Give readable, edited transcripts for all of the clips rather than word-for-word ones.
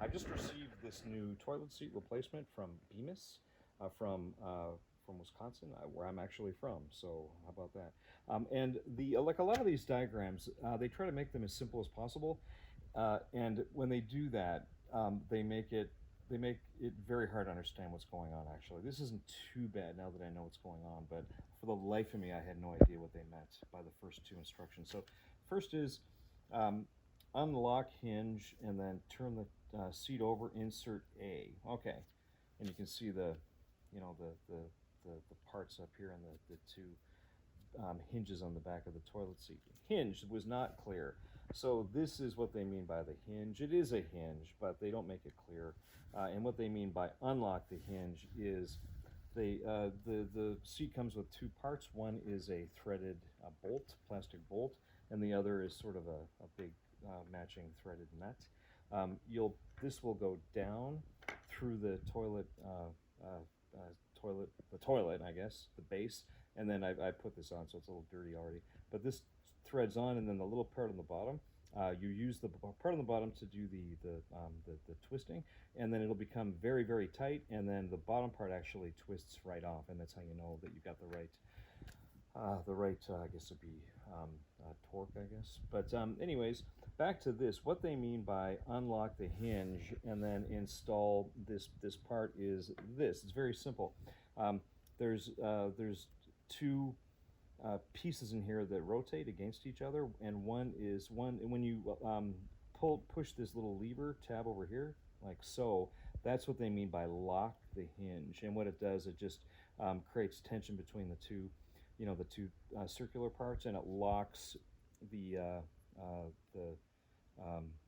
I just received this new toilet seat replacement from Bemis, from Wisconsin, where I'm actually from. So how about that? And the like a lot of these diagrams, they try to make them as simple as possible, and when they do that, they make it very hard to understand what's going on. Actually, this isn't too bad now that I know what's going on, but for the life of me, I had no idea what they meant by the first two instructions. So first is um, unlock hinge and then turn the seat over, insert A. Okay, and you can see the, you know, the parts up here and the two hinges on the back of the toilet seat. Hinge was not clear. So this is what they mean by the hinge. It is a hinge, but they don't make it clear. And what they mean by unlock the hinge is the seat comes with two parts. One is a threaded bolt, plastic bolt, and the other is sort of a big matching threaded nut. This will go down through the toilet, I guess, the base, and then I put this on, so it's a little dirty already. But this threads on, and then the little part on the bottom, you use the part on the bottom to do the twisting, and then it'll become very, very tight, and then the bottom part actually twists right off, and that's how you know that you've got the right, I guess it'd be torque, I guess. But anyways, back to this. What they mean by unlock the hinge and then install this part is this. It's very simple. There's two pieces in here that rotate against each other, and one when you push this little lever tab over here, like so. That's what they mean by lock the hinge. And what it does, it just creates tension between the two, the two circular parts, and it locks the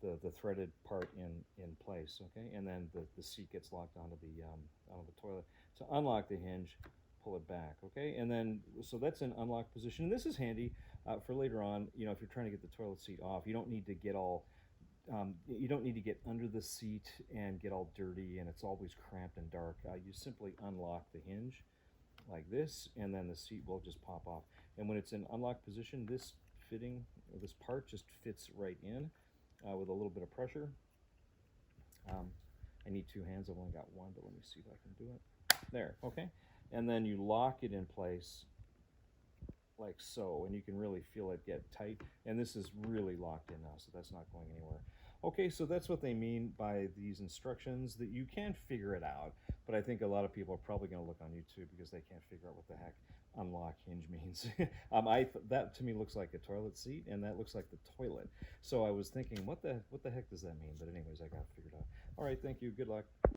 the threaded part in place. Okay, and then the seat gets locked onto the toilet. To unlock the hinge, pull it back. Okay, and then so that's in unlock position. And this is handy for later on. If you're trying to get the toilet seat off, you don't need to get all you don't need to get under the seat and get all dirty and it's always cramped and dark. You simply unlock the hinge like this, and then the seat will just pop off. And when it's in unlock position, this part just fits right in with a little bit of pressure. I need two hands. I've only got one, but let me see if I can do it. There, okay. And then you lock it in place like so, and you can really feel it get tight, and this is really locked in now, so that's not going anywhere. Okay, so that's what they mean by these instructions. That you can figure it out, but I think a lot of people are probably going to look on YouTube because they can't figure out what the heck unlock hinge means. That to me looks like a toilet seat, and that looks like the toilet. So I was thinking, what the heck does that mean? But anyways, I got it figured out. All right, thank you. Good luck.